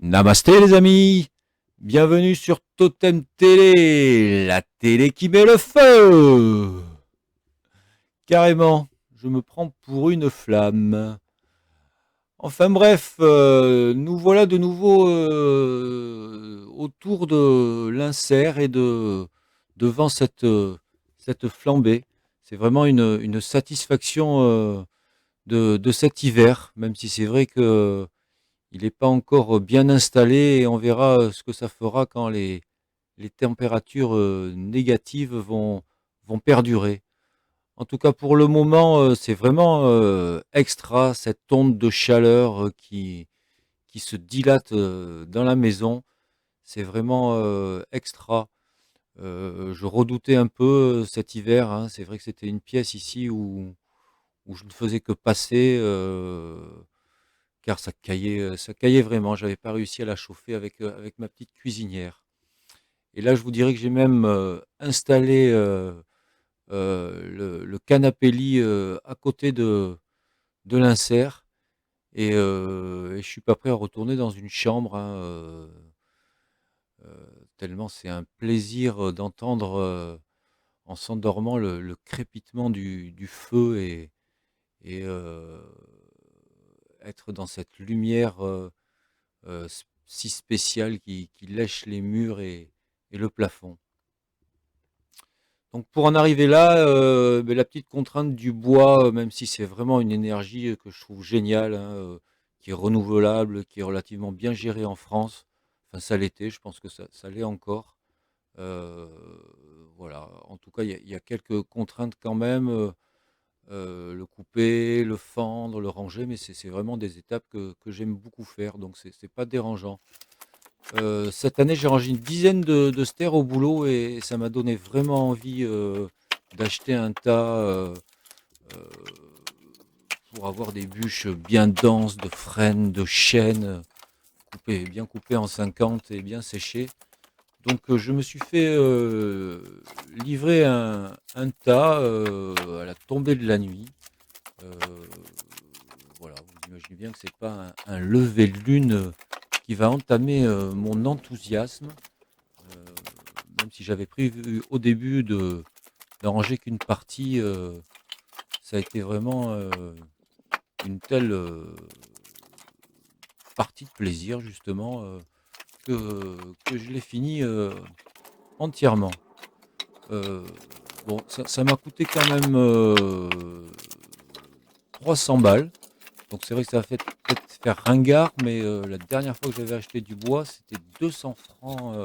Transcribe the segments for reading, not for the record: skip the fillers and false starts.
Namasté les amis, bienvenue sur Totem Télé, la télé qui met le feu. Carrément, je me prends pour une flamme. Enfin bref, nous voilà de nouveau autour de l'insert et devant cette flambée. C'est vraiment une satisfaction de cet hiver, même si c'est vrai que il n'est pas encore bien installé et on verra ce que ça fera quand les températures négatives vont perdurer. En tout cas, pour le moment, c'est vraiment extra, cette onde de chaleur qui se dilate dans la maison. C'est vraiment extra. Je redoutais un peu cet hiver, hein. C'est vrai que c'était une pièce ici où je ne faisais que passer. Car ça caillait vraiment. J'avais pas réussi à la chauffer avec ma petite cuisinière. Et là, je vous dirais que j'ai même installé le canapé lit à côté de l'insert et je suis pas prêt à retourner dans une chambre, hein, tellement c'est un plaisir d'entendre en s'endormant le crépitement du feu et être dans cette lumière si spécial qui lèche les murs et le plafond. Donc pour en arriver là, beh, la petite contrainte du bois, même si c'est vraiment une énergie, que je trouve géniale, hein, qui est renouvelable, qui est relativement bien gérée en France. Enfin ça l'était, je pense que ça l'est encore. Heu, voilà, en tout cas, il y a quelques contraintes quand même, le couper, le fendre, le ranger, mais c'est vraiment des étapes que j'aime beaucoup faire, donc c'est pas dérangeant. Cette année, j'ai rangé une dizaine de stères au boulot et ça m'a donné vraiment envie d'acheter un tas euh, pour avoir des bûches bien denses de frênes, de chênes, bien coupées en 50 et bien séchées. Donc je me suis fait livrer un tas à la tombée de la nuit. Euh, voilà, vous imaginez bien que c'est pas un lever de lune qui va entamer mon enthousiasme. Euh, Même si j'avais prévu au début de ranger qu'une partie, ça a été vraiment une telle partie de plaisir justement que je l'ai fini entièrement. Euh, bon, ça m'a coûté quand même 300 balles. Donc c'est vrai que ça va peut-être faire ringard, mais la dernière fois que j'avais acheté du bois, c'était 200 francs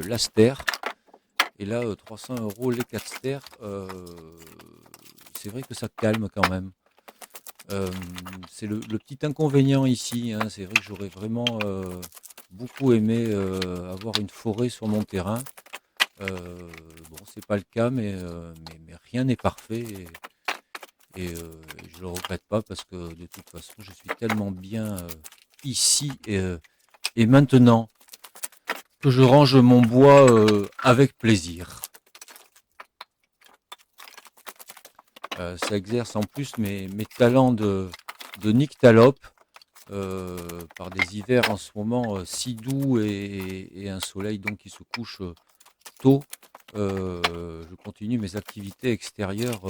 l'aster. Et là, 300 euros les 4 stères, c'est vrai que ça calme quand même. Euh, c'est le petit inconvénient ici, hein. C'est vrai que j'aurais vraiment beaucoup aimé avoir une forêt sur mon terrain. Bon, c'est pas le cas, mais rien n'est parfait et je le regrette pas parce que de toute façon, je suis tellement bien ici et maintenant que je range mon bois avec plaisir. Ça exerce en plus mes talents de nyctalope par des hivers en ce moment si doux et un soleil donc qui se couche tôt. Je continue mes activités extérieures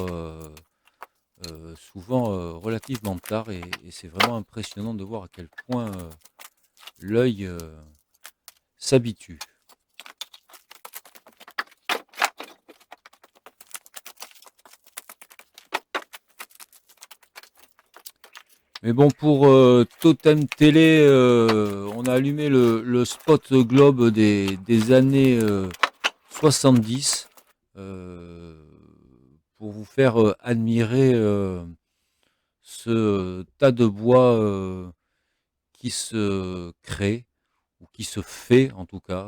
souvent relativement tard et c'est vraiment impressionnant de voir à quel point l'œil s'habitue. Mais bon, pour Totem Télé, on a allumé le spot globe des années 70 euh, pour vous faire admirer ce tas de bois qui se crée, ou qui se fait en tout cas.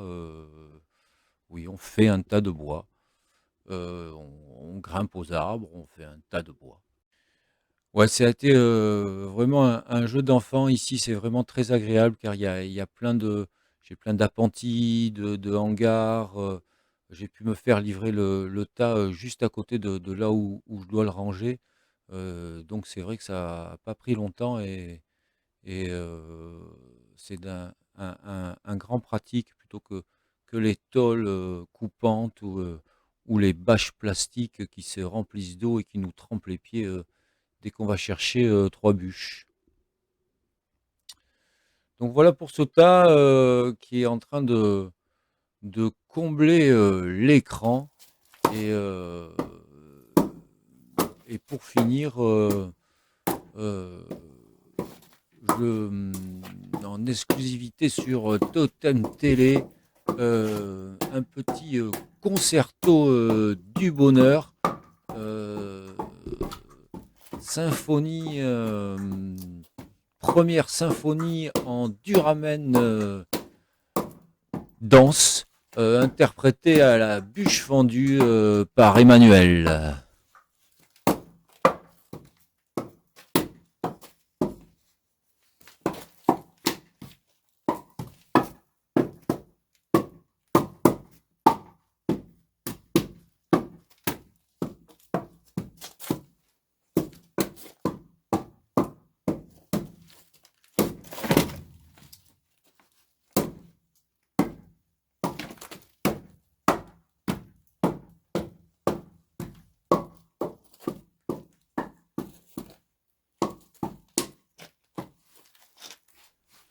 Oui, on fait un tas de bois. On grimpe aux arbres, on fait un tas de bois. Ouais, ça a été vraiment un jeu d'enfant. Ici, c'est vraiment très agréable car il y a j'ai plein d'appentis, de hangars. J'ai pu me faire livrer le tas juste à côté de là où je dois le ranger. Donc c'est vrai que ça n'a pas pris longtemps et c'est un grand pratique plutôt que les tôles coupantes ou les bâches plastiques qui se remplissent d'eau et qui nous trempent les pieds dès qu'on va chercher trois bûches. Donc voilà pour ce tas qui est en train de combler l'écran. Et, euh, et pour finir, euh, en exclusivité sur Totem Télé, un petit concerto du bonheur, euh, symphonie, première symphonie en Duramen danse, interprétée à la bûche fendue par Emmanuel.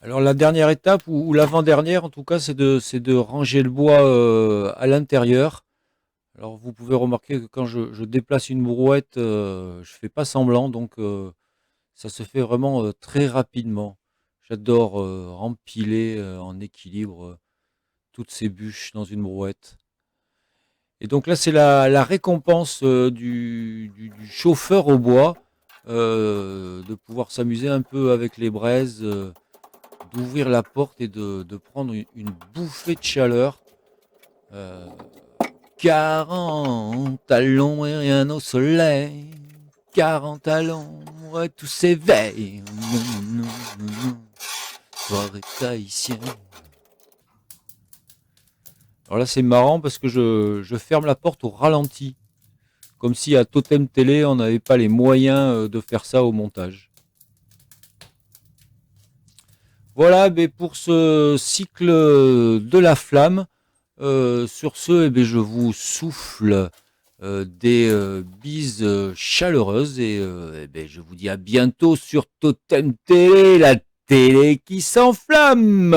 Alors la dernière étape, ou l'avant-dernière en tout cas, c'est de ranger le bois à l'intérieur. Alors vous pouvez remarquer que quand je déplace une brouette, je fais pas semblant, donc ça se fait vraiment très rapidement. J'adore empiler en équilibre toutes ces bûches dans une brouette. Et donc là, c'est la récompense du chauffeur au bois, de pouvoir s'amuser un peu avec les braises, d'ouvrir la porte et de prendre une bouffée de chaleur. Euh, 40 talons et rien au soleil. 40 talons et tout s'éveille. Soirée tahitienne. Alors là, c'est marrant parce que je ferme la porte au ralenti. Comme si à Totem Télé, on n'avait pas les moyens de faire ça au montage. Voilà, mais pour ce cycle de la flamme, sur ce, je vous souffle des bises chaleureuses et je vous dis à bientôt sur Totem Télé, la télé qui s'enflamme.